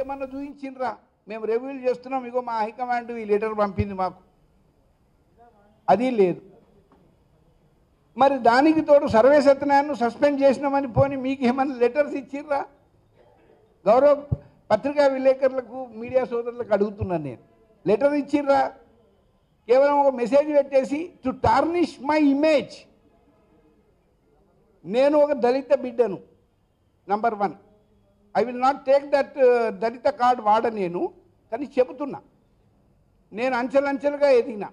ఏమన్నా చూపించిండ్రా? మేము రివ్యూలు చేస్తున్నాం, ఇగో మా హైకమాండ్ ఈ లెటర్ పంపింది మాకు, అది లేదు. మరి దానికి తోడు సర్వే సత్యనారాయణను సస్పెండ్ చేసినామని పోని మీకు ఏమన్నా లెటర్స్ ఇచ్చిర్రా? గౌరవ పత్రికా విలేకరులకు మీడియా సోదరులకు అడుగుతున్నాను నేను, లెటర్ ఇచ్చిర్రా? కేవలం ఒక మెసేజ్ పెట్టేసి టు టార్నిష్ మై ఇమేజ్. నేను ఒక దళిత బిడ్డను, number 1. I will not take that Dalit card వాడ నేను, కానీ చెబుతున్నా, నేను అంచెలంచెలుగా ఎదిగిన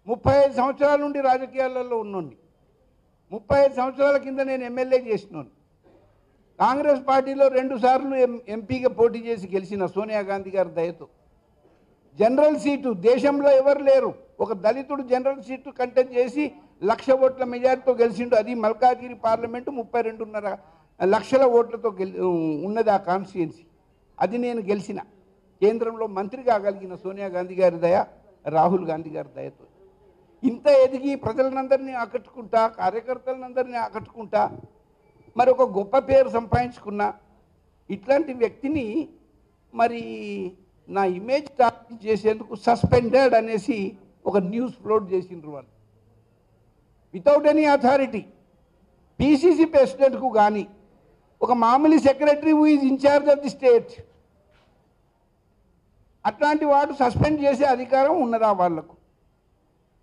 35 సంవత్సరాల నుండి రాజకీయాలలో ఉన్నోండి. 35 సంవత్సరాల కింద నేను ఎమ్మెల్యే చేసినోని. కాంగ్రెస్ పార్టీలో 2 సార్లు ఎంపీగా పోటీ చేసి గెలిచిన సోనియా గాంధీ గారి దయతో. జనరల్ సీటు దేశంలో ఎవరు లేరు, ఒక దళితుడు జనరల్ సీటు కంటెస్ట్ చేసి 1,00,000 ఓట్ల మెజార్టీతో గెలిచిండు. అది మల్కాజ్గిరి పార్లమెంటు 32.5 లక్షల ఓట్లతో ఉన్నది ఆ కాన్స్టిట్యుయెన్సీ. అది నేను గెలిచిన, కేంద్రంలో మంత్రి కాగలిగిన సోనియా గాంధీ గారి దయ, రాహుల్ గాంధీ గారి దయతో. ఇంత ఎదిగి ప్రజలందరినీ ఆకట్టుకుంటా, కార్యకర్తలందరినీ ఆకట్టుకుంటా, మరి ఒక గొప్ప పేరు సంపాదించుకున్న ఇట్లాంటి వ్యక్తిని మరి నా ఇమేజ్ టార్గెట్ చేసేందుకు సస్పెండెడ్ అనేసి ఒక న్యూస్ ఫ్లోట్ చేసిండ్రు వాళ్ళు, వితౌట్ ఎనీ అథారిటీ. పిసిసి ప్రెసిడెంట్కు కానీ, ఒక మామూలు secretary who is incharge of the state, అట్లాంటి వాడు సస్పెండ్ చేసే అధికారం ఉన్నదా వాళ్లకు?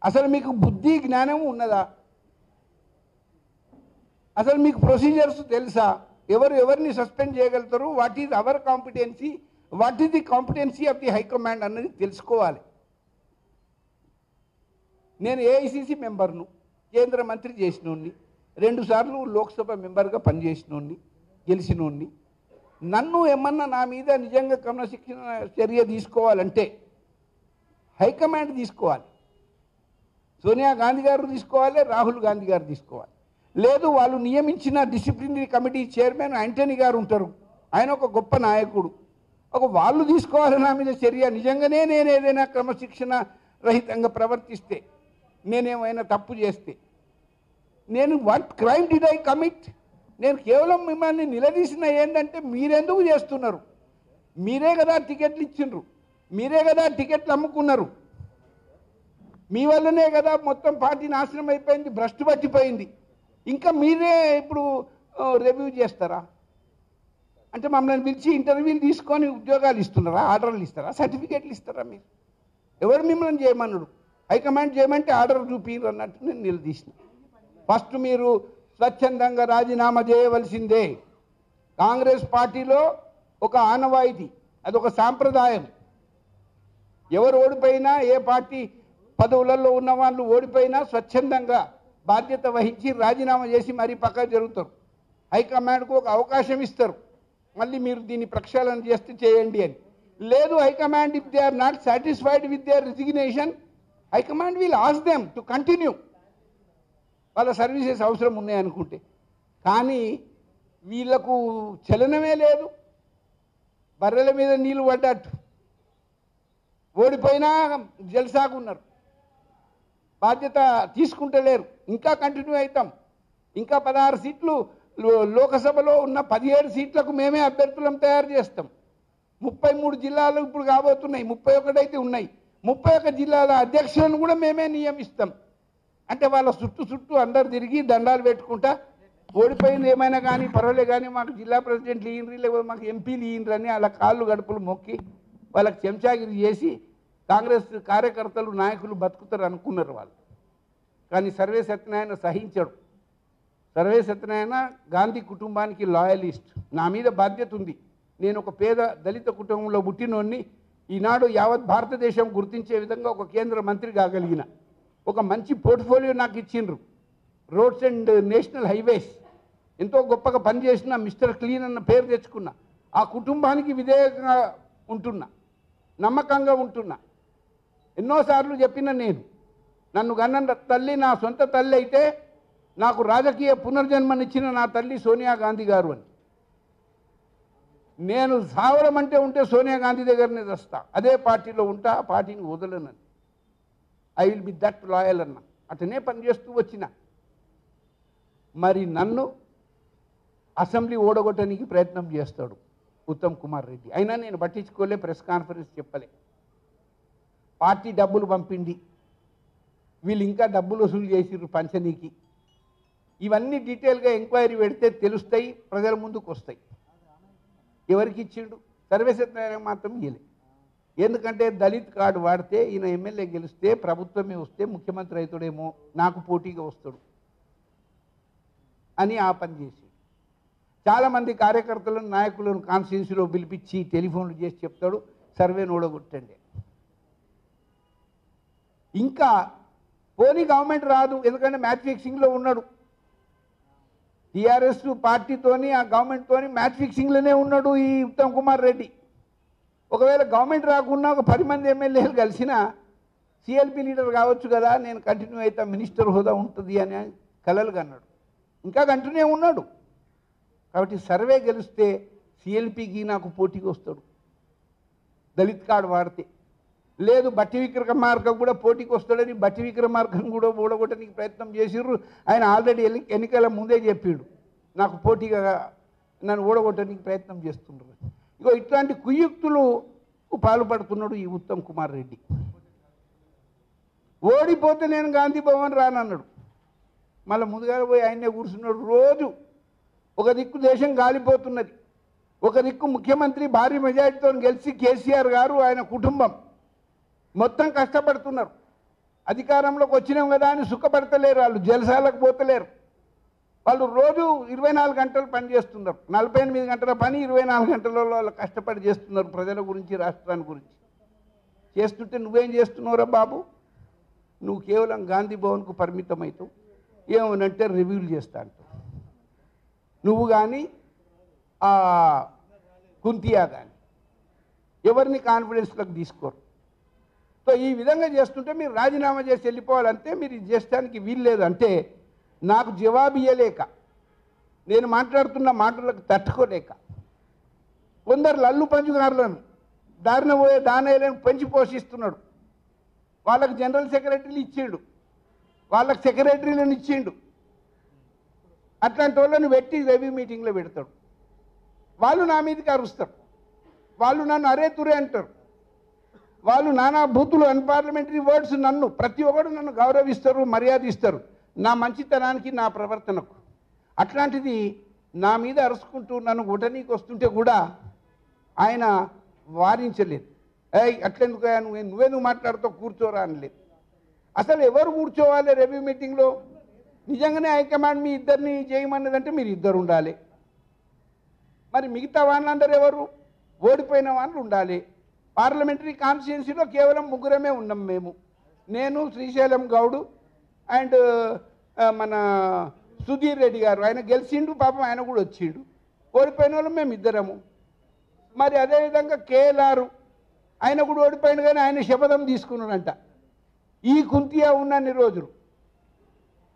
అసలు మీకు బుద్ధి జ్ఞానం ఉన్నదా? అసలు మీకు ప్రొసీజర్స్ తెలుసా? ఎవరిని సస్పెండ్ చేయగలుగుతారు? What is our competency, what is the competency of the high command అన్నది తెలుసుకోవాలి. నేను ఏఐసిసి మెంబర్ను, కేంద్ర మంత్రి చేసినోడిని, 2 సార్లు లోక్సభ మెంబర్గా పనిచేసినోడిని, గెలిచినోడిని. నన్ను ఏమన్నా నా మీద నిజంగా క్రమశిక్షణ చర్య తీసుకోవాలంటే హైకమాండ్ తీసుకోవాలి, సోనియా గాంధీ గారు తీసుకోవాలి, రాహుల్ గాంధీ గారు తీసుకోవాలి. లేదు, వాళ్ళు నియమించిన డిసిప్లినరీ కమిటీ చైర్మన్ యాంటనీ గారు ఉంటారు, ఆయన ఒక గొప్ప నాయకుడు, వాళ్ళు తీసుకోవాలి నా మీద చర్య. నిజంగానే నేను ఏదైనా క్రమశిక్షణ రహితంగా ప్రవర్తిస్తే, నేనేమైనా తప్పు చేస్తే, నేను what crime did I commit? నేను కేవలం మిమ్మల్ని నిలదీసిన ఏంటంటే, మీరెందుకు చేస్తున్నారు? మీరే కదా టికెట్లు ఇచ్చిండ్రు, మీరే కదా టికెట్లు అమ్ముకున్నారు, మీ వల్లనే కదా మొత్తం పార్టీ నాశనం అయిపోయింది, భ్రష్టు పట్టిపోయింది. ఇంకా మీరే ఇప్పుడు రివ్యూ చేస్తారా? అంటే మమ్మల్ని పిలిచి ఇంటర్వ్యూలు తీసుకొని ఉద్యోగాలు ఇస్తున్నారా, ఆర్డర్లు ఇస్తారా, సర్టిఫికేట్లు ఇస్తారా? మీరు ఎవరు మిమ్మల్ని చేయమన్నాడు? హైకమాండ్ చేయమంటే ఆర్డర్ చూపిరు అన్నట్టు నేను నిలదీసిన. ఫస్ట్ మీరు స్వచ్ఛందంగా రాజీనామా చేయవలసిందే. కాంగ్రెస్ పార్టీలో ఒక ఆనవాయితీ, అదొక సాంప్రదాయం. ఎవరు ఓడిపోయినా, ఏ పార్టీ పదవులలో ఉన్న వాళ్ళు ఓడిపోయినా స్వచ్ఛందంగా బాధ్యత వహించి రాజీనామా చేసి మరీ పక్కకు జరుగుతారు. హైకమాండ్కు ఒక అవకాశం ఇస్తారు, మళ్ళీ మీరు దీన్ని ప్రక్షాళన చేస్తే చేయండి అని. లేదు, high command if they are not satisfied with their resignation, high command will ask them to continue, వాళ్ళ సర్వీసెస్ అవసరం ఉన్నాయనుకుంటే. కానీ వీళ్లకు చలనమే లేదు, బర్రెల మీద నీళ్లు పడ్డట్టు. ఓడిపోయినా జల్సాగున్నారు, బాధ్యత తీసుకుంటలేరు. ఇంకా కంటిన్యూ అవుతాం. ఇంకా 16 సీట్లు లోకసభలో ఉన్న 17 సీట్లకు మేమే అభ్యర్థులను తయారు చేస్తాం. 33 జిల్లాలు ఇప్పుడు కాబోతున్నాయి, 31 అయితే ఉన్నాయి. 31 జిల్లాల అధ్యక్షులను కూడా మేమే నియమిస్తాం. అంటే వాళ్ళ చుట్టూ అందరు తిరిగి దండాలు పెట్టుకుంటా, ఓడిపోయింది ఏమైనా కానీ పర్వాలేదు కానీ మాకు జిల్లా ప్రెసిడెంట్లు ఇయ్యండ్రి, లేకపోతే మాకు ఎంపీలు ఇయ్యండ్రి అని వాళ్ళ కాళ్ళు గడుపులు మొక్కి వాళ్ళకి చెంచాగిరి చేసి కాంగ్రెస్ కార్యకర్తలు నాయకులు బతుకుతారు అనుకున్నారు వాళ్ళు. కానీ సర్వే సత్యనారాయణ సహించాడు. సర్వే సత్యనారాయణ గాంధీ కుటుంబానికి లాయలిస్ట్. నా మీద బాధ్యత ఉంది. నేను ఒక పేద దళిత కుటుంబంలో పుట్టినోడిని. ఈనాడు యావత్ భారతదేశం గుర్తించే విధంగా ఒక కేంద్ర మంత్రి కాగలిగిన, ఒక మంచి పోర్ట్ఫోలియో నాకు ఇచ్చిండ్రు. రోడ్స్ అండ్ నేషనల్ హైవేస్ ఎంతో గొప్పగా పనిచేసిన మిస్టర్ క్లీన్ అన్న పేరు తెచ్చుకున్నా. ఆ కుటుంబానికి విధేయంగా ఉంటున్నా, నమ్మకంగా ఉంటున్నా. ఎన్నోసార్లు చెప్పిన నేను, నన్ను కన్న తల్లి నా సొంత తల్లి అయితే నాకు రాజకీయ పునర్జన్మనిచ్చిన నా తల్లి సోనియా గాంధీ గారు అని. నేను సావరం అంటే ఉంటే సోనియా గాంధీ దగ్గరనే వస్తా, అదే పార్టీలో ఉంటా, ఆ పార్టీని వదలనని. I will be that loyal అన్న. అతనే పనిచేస్తూ వచ్చిన. మరి నన్ను అసెంబ్లీ ఓడగొట్టడానికి ప్రయత్నం చేస్తాడు. ఉత్తమ్ కుమార్ రెడ్డి. అయినా నేను పట్టించుకోలే, ప్రెస్ కాన్ఫరెన్స్ చెప్పలే. పార్టీ డబ్బులు పంపింది, వీళ్ళు ఇంకా డబ్బులు వసూలు చేసిర్రు పంచనీకి. ఇవన్నీ డీటెయిల్గా ఎంక్వైరీ పెడితే తెలుస్తాయి, ప్రజల ముందుకు వస్తాయి. ఎవరికి ఇచ్చిండు? సర్వేసత్యానికి మాత్రం ఇయ్యలే. ఎందుకంటే దళిత్ కార్డు వాడితే ఈయన ఎమ్మెల్యే గెలిస్తే ప్రభుత్వమే వస్తే ముఖ్యమంత్రి అవుతాడేమో, నాకు పోటీగా వస్తాడు అని ఆ పని చేసి చాలామంది కార్యకర్తలను నాయకులను కాన్స్టిట్యూన్సీలో పిలిపించి టెలిఫోన్లు చేసి చెప్తాడు సర్వేను ఓడగొట్టండి. ఇంకా పోనీ గవర్నమెంట్ రాదు, ఎందుకంటే మ్యాచ్ ఫిక్సింగ్లో ఉన్నాడు. టీఆర్ఎస్ పార్టీతోని ఆ గవర్నమెంట్తోని మ్యాచ్ ఫిక్సింగ్లోనే ఉన్నాడు ఈ ఉత్తమ్ కుమార్ రెడ్డి. ఒకవేళ గవర్నమెంట్ రాకున్నా ఒక 10 మంది ఎమ్మెల్యేలు కలిసిన సిఎల్పి లీడర్ కావచ్చు కదా, నేను కంటిన్యూ అయితే మినిస్టర్ హోదా ఉంటుంది అని కలలుగా అన్నాడు. ఇంకా కంటిన్యూ ఉన్నాడు. కాబట్టి సర్వే గెలిస్తే సిఎల్పికి నాకు పోటీకి వస్తాడు దళిత్ కార్డు వాడితే. లేదు బట్టి విక్రమార్క కూడా పోటీకి వస్తాడని బట్టి విక్రమార్కను కూడా ఓడగొట్టడానికి ప్రయత్నం చేసిర్రు. ఆయన ఆల్రెడీ ఎన్నికల ముందే చెప్పాడు నాకు పోటీగా నన్ను ఓడగొట్టడానికి ప్రయత్నం చేస్తుండ్రు. ఇగో ఇట్లాంటి కుయుక్తులు పాల్పడుతున్నాడు ఈ ఉత్తమ్ కుమార్ రెడ్డి. ఓడిపోతే నేను గాంధీ భవన్ రానన్నాడు. మళ్ళీ ముందుగా పోయి ఆయనే కూర్చున్నాడు. రోజు ఒక దిక్కు దేశం గాలిపోతున్నది, ఒక దిక్కు ముఖ్యమంత్రి భారీ మెజారిటీతో గెలిచి కేసీఆర్ గారు ఆయన కుటుంబం మొత్తం కష్టపడుతున్నారు. అధికారంలోకి వచ్చినాం కదా అని సుఖపడతలేరు, వాళ్ళు జలసాలకు పోతలేరు. వాళ్ళు రోజు 24 గంటలు పని చేస్తున్నారు. 48 గంటల పని 24 గంటలలో వాళ్ళు కష్టపడి చేస్తున్నారు ప్రజల గురించి, రాష్ట్రాన్ని గురించి. చేస్తుంటే నువ్వేం చేస్తున్నావురా బాబు? నువ్వు కేవలం గాంధీ భవన్కు పరిమితం అవుతావు. ఏమనంటే రివ్యూలు చేస్తా అంటావు నువ్వు కానీ కుంతియా కానీ ఎవరిని కాన్ఫిడెన్స్లోకి తీసుకోరు. సో ఈ విధంగా చేస్తుంటే మీరు రాజీనామా చేసి వెళ్ళిపోవాలంటే మీరు ఇది చేసడానికి వీల్లేదు. అంటే నాకు జవాబు ఇవ్వలేక, నేను మాట్లాడుతున్న మాటలకు తట్టుకోలేక కొందరు లల్లు పంచుగారులను దారిన పోయే దానయ్యలను పెంచి పోషిస్తున్నాడు. వాళ్ళకి జనరల్ సెక్రటరీలు ఇచ్చిండు, వాళ్ళకి సెక్రటరీలను ఇచ్చిండు. అట్లాంటి వాళ్ళని పెట్టి రివ్యూ మీటింగ్లో పెడతాడు. వాళ్ళు నా మీదకి అరుస్తారు, వాళ్ళు నన్ను అరే తురే అంటారు, వాళ్ళు నానా బూతులు అన్పార్లమెంటరీ వర్డ్స్. నన్ను ప్రతి ఒక్కరు నన్ను గౌరవిస్తారు, మర్యాద ఇస్తారు నా మంచితనానికి, నా ప్రవర్తనకు. అట్లాంటిది నా మీద అరుచుకుంటూ నన్ను గుటనీకి వస్తుంటే కూడా ఆయన వారించలేదు. అట్లెందుకు నువ్వెందుకు మాట్లాడుతూ కూర్చోరా అనలేదు. అసలు ఎవరు కూర్చోవాలి రివ్యూ మీటింగ్లో? నిజంగానే హైకమాండ్ మీ ఇద్దరిని చేయమన్నదంటే మీరు ఇద్దరు ఉండాలి. మరి మిగతా వాళ్ళందరూ ఎవరు? ఓడిపోయిన వాళ్ళు ఉండాలి. పార్లమెంటరీ కాన్స్టిట్యున్సీలో కేవలం 3 ఉన్నాం మేము, నేను, శ్రీశైలం గౌడు అండ్ మన సుధీర్ రెడ్డి గారు. ఆయన గెలిచిండు, పాపం ఆయన కూడా వచ్చిండు. ఓడిపోయిన వాళ్ళు మేము ఇద్దరము. మరి అదేవిధంగా కేఎల్ఆర్ ఆయన కూడా ఓడిపోయిండు, కానీ ఆయన శపథం తీసుకున్నాడంట. ఈ కుంతియా ఉన్నన్ని రోజులు,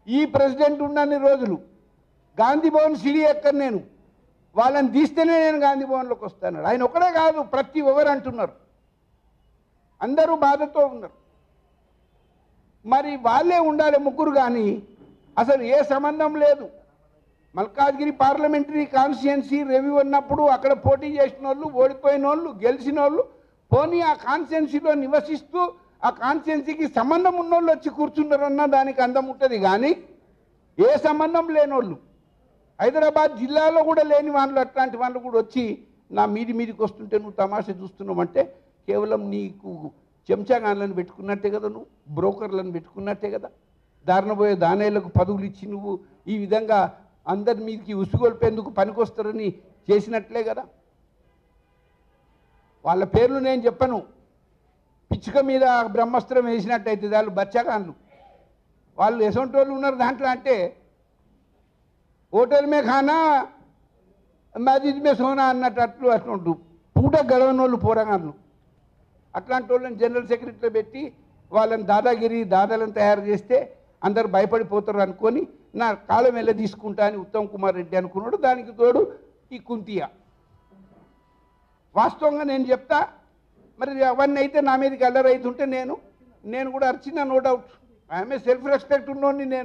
ఈ ప్రెసిడెంట్ ఉన్నన్ని రోజులు గాంధీ భవన్ సిడి ఎక్కడ నేను వాళ్ళని తీస్తేనే నేను గాంధీ భవన్లోకి వస్తాను. ఆయన ఒకడే కాదు, ప్రతి ఒక్కరు అంటున్నారు, అందరూ బాధతో ఉన్నారు. మరి వాళ్ళే ఉండాలి 3 కానీ అసలు ఏ సంబంధం లేదు. మల్కాజ్గిరి పార్లమెంటరీ కాన్స్టిట్యున్సీ రివ్యూ ఉన్నప్పుడు అక్కడ పోటీ చేసిన వాళ్ళు, ఓడిపోయిన వాళ్ళు, గెలిచిన వాళ్ళు పోనీ ఆ కాన్స్టిట్యున్సీలో నివసిస్తూ ఆ కాన్స్టిట్యున్సీకి సంబంధం ఉన్నోళ్ళు వచ్చి కూర్చున్నారన్న దానికి అందం ఉంటుంది. కానీ ఏ సంబంధం లేనోళ్ళు, హైదరాబాద్ జిల్లాలో కూడా లేని వాళ్ళు, అట్లాంటి వాళ్ళు కూడా వచ్చి నా మీదికి వస్తుంటే నువ్వు తమాషా చూస్తున్నావంటే కేవలం నీకు చెంచాగాన్లను పెట్టుకున్నట్టే కదా, నువ్వు బ్రోకర్లను పెట్టుకున్నట్టే కదా. దారిన పోయే దానేళ్లకు పదవులు ఇచ్చి నువ్వు ఈ విధంగా అందరి మీదకి ఉసుగొల్పేందుకు పనికొస్తారని చేసినట్లే కదా. వాళ్ళ పేర్లు నేను చెప్పను. పిచ్చుక మీద బ్రహ్మాస్త్రం వేసినట్టయితే వాళ్ళు బచ్చాగాన్లు, వాళ్ళు ఎసొంటి వాళ్ళు ఉన్నారు దాంట్లో. అంటే హోటల్ మే ఖానా మస్జిద్ మే సోనా అన్నట్టు అట్లుంటు పూట గడవని వాళ్ళు పోరగాన్లు. అట్లాంటి వాళ్ళని జనరల్ సెక్రటరీలో పెట్టి వాళ్ళని దాదాలను తయారు చేస్తే అందరు భయపడిపోతారు అనుకొని నా కాలం వెళ్ళ తీసుకుంటా అని ఉత్తమ్ కుమార్ రెడ్డి అనుకున్నాడు. దానికి తోడు ఈ కుంతియా. వాస్తవంగా నేను చెప్తా, మరి అవన్నీ అయితే నా మీదకి అల్లరి అవుతుంటే నేను కూడా అరిచిన, no doubt. I'm a self respect ఉన్నోడిని,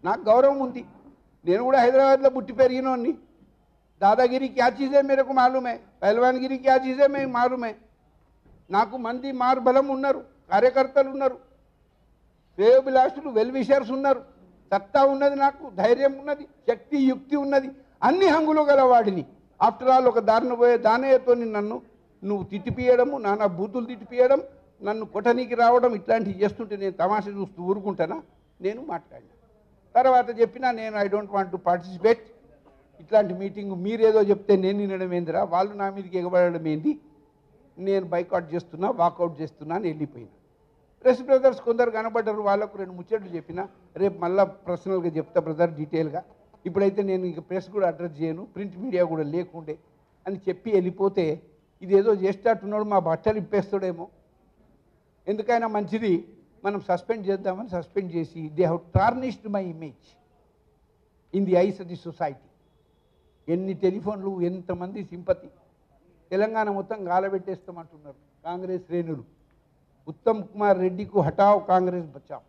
నాకు గౌరవం ఉంది. నేను కూడా హైదరాబాద్లో పుట్టి పెరిగినోడిని. దాదాగిరి క్యా చీజ్ హై మేరకు మాలూమ్ హై. పహల్వాన్గిరి క్యా చీజే మే మారుమే నాకు మంది మారు బలం ఉన్నారు, కార్యకర్తలు ఉన్నారు, శ్రేయోభిలాషులు వెల్ విషర్స్ ఉన్నారు, సత్తా ఉన్నది, నాకు ధైర్యం ఉన్నది, శక్తి యుక్తి ఉన్నది, అన్ని హంగులు గలవాడిని. ఆఫ్టర్ ఆల్ ఒక దారిన పోయే దానయ్యతో నన్ను నువ్వు తిట్టిపియడము, నానా బూతులు తిట్టిపియడం, నన్ను కొట్టనీకి రావడం, ఇట్లాంటివి చేస్తుంటే నేను తమాషా చూస్తూ ఊరుకుంటానా? నేను మాట్లాడినా. తర్వాత చెప్పినా నేను I don't want to participate, ఇట్లాంటి మీటింగ్ మీరేదో చెప్తే నేను వినడం ఏందిరా, వాళ్ళు నా మీదకి ఎగబడడం ఏంది, నేను బైకాట్ చేస్తున్నా, వాకౌట్ చేస్తున్నా అని వెళ్ళిపోయినా. ప్రెస్ బ్రదర్స్ కొందరు కనబడ్డారు, వాళ్ళకు 2 ముచ్చట్లు చెప్పినా, రేపు మళ్ళీ పర్సనల్గా చెప్తా బ్రదర్ డీటెయిల్గా, ఇప్పుడైతే నేను ఇంక ప్రెస్ కూడా అడ్రస్ చేయను, ప్రింట్ మీడియా కూడా లేకుండే అని చెప్పి వెళ్ళిపోతే, ఇదేదో చేసేటట్టున్నాడు, మా బట్టలు ఇప్పేస్తాడేమో, ఎందుకైనా మంచిది మనం సస్పెండ్ చేద్దామని సస్పెండ్ చేసి they have tarnished my image in the eyes of the society. ఎన్ని టెలిఫోన్లు, ఎంతమంది సింపతి, తెలంగాణ మొత్తం గాలబెట్టేస్తామంటున్నారు కాంగ్రెస్ శ్రేణులు. ఉత్తమ్ కుమార్ రెడ్డికు హటావ్ కాంగ్రెస్ బచావ్,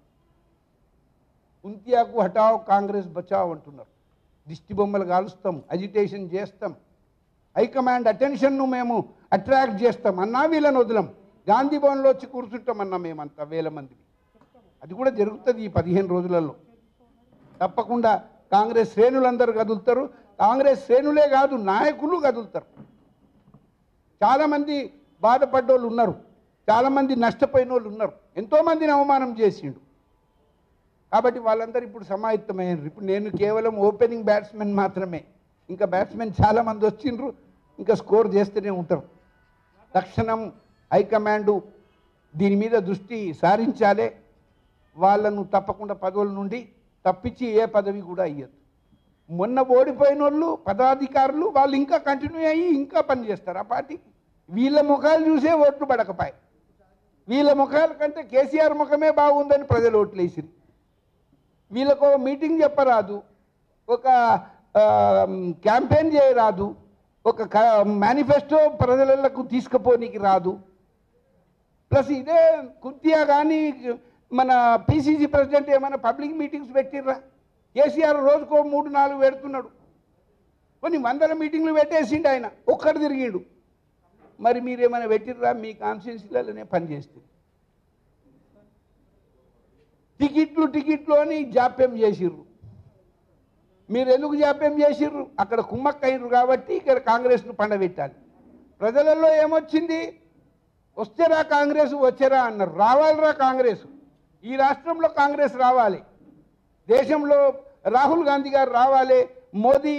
కుంతియాకు హటావ్ కాంగ్రెస్ బచావ్ అంటున్నారు. దిష్టి బొమ్మలు కాలుస్తాం, అజిటేషన్ చేస్తాం, హైకమాండ్ అటెన్షన్ను మేము అట్రాక్ట్ చేస్తాం అన్నా వీళ్ళని వదలం, గాంధీ భవన్లో వచ్చి కూర్చుంటామన్నా మేమంతా 1000 మంది. అది కూడా జరుగుతుంది ఈ 15 రోజులలో. తప్పకుండా కాంగ్రెస్ శ్రేణులందరూ కదులుతారు, కాంగ్రెస్ శ్రేణులే కాదు నాయకులు కదులుతారు. చాలామంది బాధపడ్డోళ్ళు ఉన్నారు, చాలామంది నష్టపోయిన వాళ్ళు ఉన్నారు, ఎంతోమందిని అవమానం చేసిండు. కాబట్టి వాళ్ళందరూ ఇప్పుడు సమాయత్తమయ్యారు. ఇప్పుడు నేను కేవలం ఓపెనింగ్ బ్యాట్స్మెన్ మాత్రమే, ఇంకా బ్యాట్స్మెన్ చాలామంది వచ్చిండ్రు, ఇంకా స్కోర్ చేస్తూనే ఉంటారు. తక్షణం హైకమాండు దీని మీద దృష్టి సారించాలే, వాళ్ళను తప్పకుండా పదవుల నుండి తప్పించి ఏ పదవి కూడా ఇయ్యదు. మొన్న ఓడిపోయిన వాళ్ళు పదాధికారులు వాళ్ళు ఇంకా కంటిన్యూ అయ్యి ఇంకా పనిచేస్తారు ఆ పార్టీకి. వీళ్ళ ముఖాలు చూసే ఓట్లు పడకపాయి, వీళ్ళ ముఖాల కంటే కేసీఆర్ ముఖమే బాగుందని ప్రజలు ఓట్లు వేసిరు. వీళ్ళకు మీటింగ్ చెప్పరాదు, ఒక క్యాంపెయిన్ చేయరాదు, ఒక మేనిఫెస్టో ప్రజలకు తీసుకుపోనీకి రాదు. ప్లస్ ఇదే కుంతియా కానీ మన పిసిసి ప్రెసిడెంట్ ఏమైనా పబ్లిక్ మీటింగ్స్ పెట్టిర్రా? కేసీఆర్ రోజుకో 3-4 పెడుతున్నాడు, కొన్ని 100 మీటింగ్లు పెట్టేసిండు ఆయన, ఒక్కడు తిరిగిండు. మరి మీరేమైనా పెట్టిర్రా? మీ కాన్స్టిట్యున్సీలలోనే పనిచేస్తుంది. టికెట్లు అని జాప్యం చేసిర్రు. మీరు ఎందుకు జాప్యం చేసిర్రు? అక్కడ కుమ్మక్కయ్యారు కాబట్టి ఇక్కడ కాంగ్రెస్ను పండబెట్టాలి. ప్రజలలో ఏమొచ్చింది? వస్తేరా కాంగ్రెస్, వచ్చేరా అన్నారు. రావాలిరా కాంగ్రెస్, ఈ రాష్ట్రంలో కాంగ్రెస్ రావాలి, దేశంలో రాహుల్ గాంధీ గారు రావాలి, మోదీ